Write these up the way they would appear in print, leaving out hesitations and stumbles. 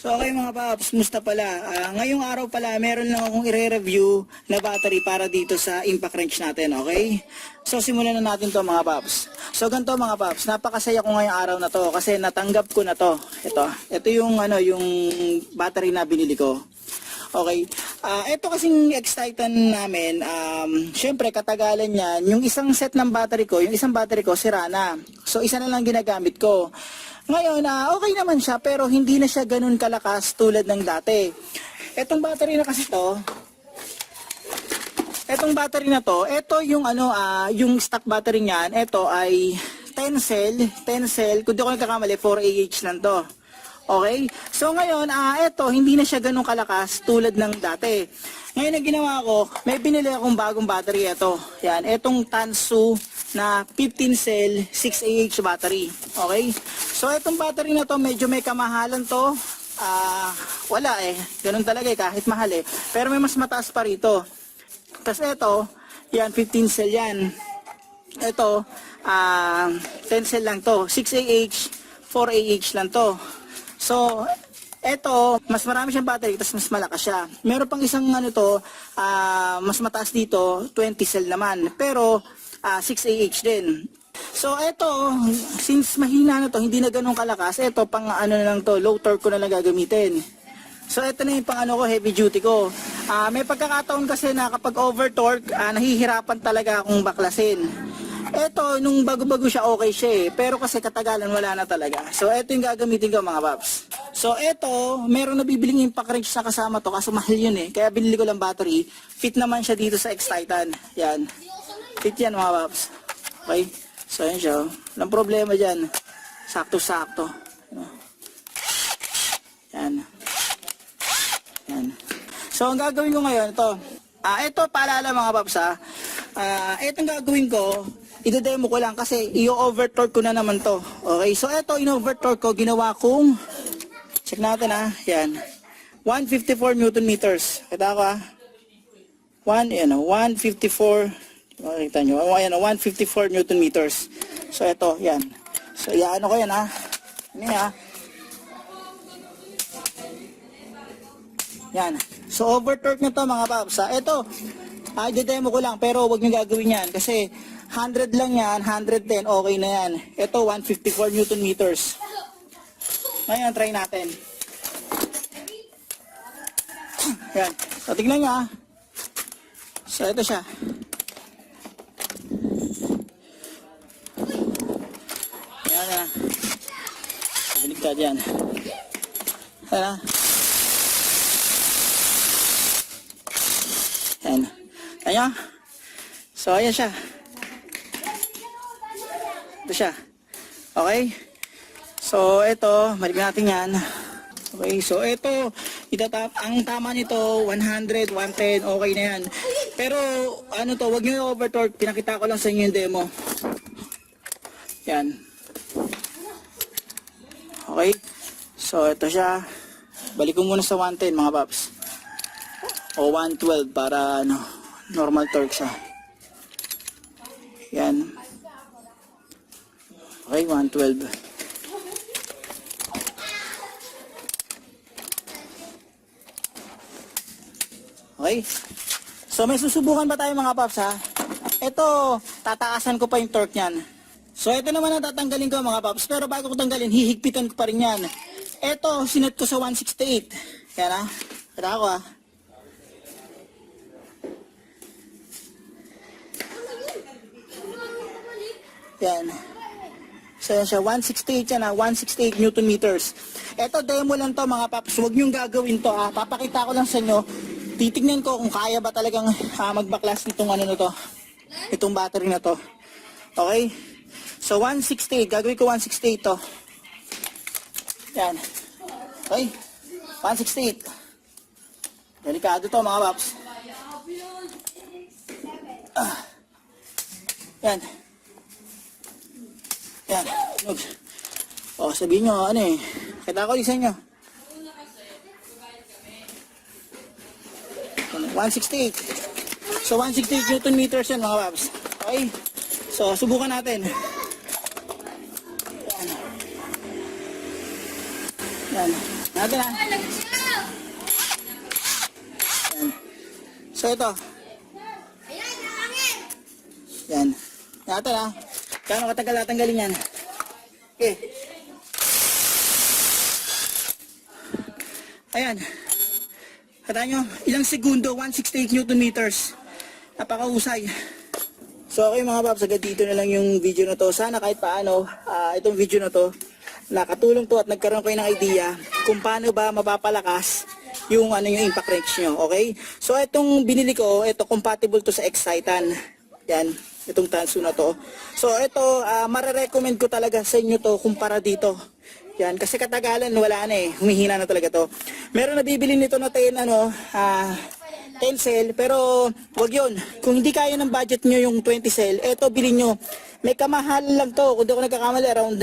So okay mga paps, musta pala? Ngayong araw pala, meron lang akong i-review na battery para dito sa impact wrench natin, okay? So simulan na natin to mga paps. So ganito mga paps, napakasaya ko ngayong araw na to kasi natanggap ko na to. Ito yung yung battery na binili ko. Okay. Ito kasing X-Titan namin, syempre katagalan niyan, yung isang set ng battery ko, yung isang battery ko sira na. So isa na lang ginagamit ko. Ngayon, okay naman siya pero hindi na siya ganun kalakas tulad ng dati. Etong battery na kasi to, etong battery na to, ito yung yung stock battery niyan, ito ay 10 cell, kung di ko nagkakamali, 4Ah lang to. Okay? So ngayon, ito, hindi na siya ganun kalakas tulad ng dati. Ngayon ang ginawa ko, may binili akong bagong battery ito. Yan, etong Tansu na 15 cell 6Ah battery. Okay? So itong battery na to, medyo may kamahalan to. Wala ganun talaga kahit mahal Pero may mas mataas pa rito. Tapos ito, yan 15 cell yan. Ito, 10 cell lang to. 6Ah, 4Ah lang to. So, eto, mas marami siyang battery, tapos mas malakas siya. Meron pang isang mas mataas dito, 20 cell naman. Pero, 6Ah din. So, eto, since mahina na to, hindi na ganun kalakas, eto, pang na lang to, low torque ko na lang gagamitin. So, eto na yung pang ko, heavy duty ko. May pagkakataon kasi na kapag over torque, nahihirapan talaga akong baklasin. Eto, nung bago-bago siya, okay siya pero kasi katagalan wala na talaga. So, eto yung gagamitin ko mga paps. So, eto, meron na bibiling impact wrench na kasama to, kaso mahal yun kaya binili ko lang battery. Fit naman siya dito sa X-Titan. Yan. Fit yan mga paps. Okay? So, yan siya. Walang problema dyan. Sakto-sakto. Yan. Yan. So, ang gagawin ko ngayon, ito. Ito, paalala mga paps itong gagawin ko, ide-demo ko lang kasi i-overtorque ko na naman to. Okay, so ito in-overtorque ko, ginawa kong, check natin yan, 154 Newton meters. Kita ko 154, makikita nyo, 154 Newton meters. So ito, yan. So iano ko yan yan. So overtorque na to mga paps ito, i-demo ko lang pero wag nyo gagawin yan kasi 100 lang yan, 110 okay na yan. Ito 154 Newton meters. Ngayon try natin. Yan. So tignan nyo So ito siya. Yan Baligtad yan. Yan Yan. Ayan. So, ayan siya. Ito siya. Okay. So, ito. Balik natin yan. Okay. So, ito. Ang tama nito, 100, 110. Okay na yan. Pero, huwag nyo i-overtorque. Pinakita ko lang sa inyo yung demo. Yan. Okay. So, ito siya. Balik ko muna sa 110 mga paps. O 112 para normal torque siya. Yan. Okay, 112. Okay. So may susubukan pa tayo mga paps Ito, tataasan ko pa yung torque niyan. So ito naman ang tatanggalin ko mga paps. Pero bago ko tanggalin, hihigpitan ko pa rin yan. Ito, sinet ko sa 168. Yan Kaya ko Yan. So yan siya, 168 yan 168 Newton meters. Ito demo lang to mga paps, huwag nyong gagawin to papakita ko lang sa inyo, titignan ko kung kaya ba talagang magbaklas nitong itong battery na to. Okay? So 168, gagawin ko 168 to. Yan. Okay? 168. Delikado to mga paps. Yan. Yan. Sabihin nyo, kita ko isa nyo. 168. So, 168 Newton meters yan mga paps. Okay? So, subukan natin. Yan. Yan. Natin ha. Yan. So ito. Yan. Natin ha. Kano katagal natanggalin yan? Okay. Ayan. Kata nyo, ilang segundo, 168 Newton meters. Napakahusay. So okay mga paps, agad dito na lang yung video na to. Sana kahit paano, itong video na to, nakatulong to at nagkaroon kayo ng idea kung paano ba mapapalakas yung yung impact wrench nyo, okay? So itong binili ko, ito compatible to sa X-Titan. Yan, itong Tansu na to. So ito, mare-recommend ko talaga sa inyo to kumpara dito. Yan, kasi katagalan wala na eh, humihina na talaga to. Meron nabibili nito na 10 cell, pero wag yun. Kung hindi kaya ng budget nyo yung 20 cell, eto bilhin nyo. May kamahal lang to, kung di ako nagkakamali, around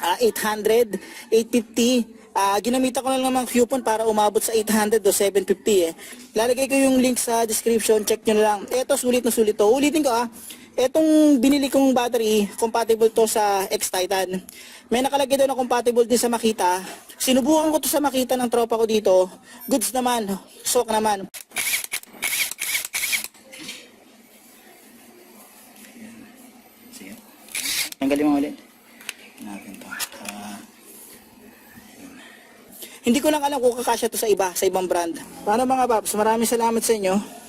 800, 850. Ginamitan ko na lang ng coupon para umabot sa 800 o 750 eh. Lalagay ko yung link sa description, check nyo na lang. Eto, sulit na sulit to. Ulitin ko etong binili kong battery, compatible to sa X-Titan. May nakalagay doon na compatible din sa Makita. Sinubukan ko to sa Makita ng tropa ko dito. Goods naman, sok naman. Sige. Tanggalin mo ulit. Natin to. Hindi ko lang alam kung kakasya to sa ibang brand. Paano mga paps, maraming salamat sa inyo.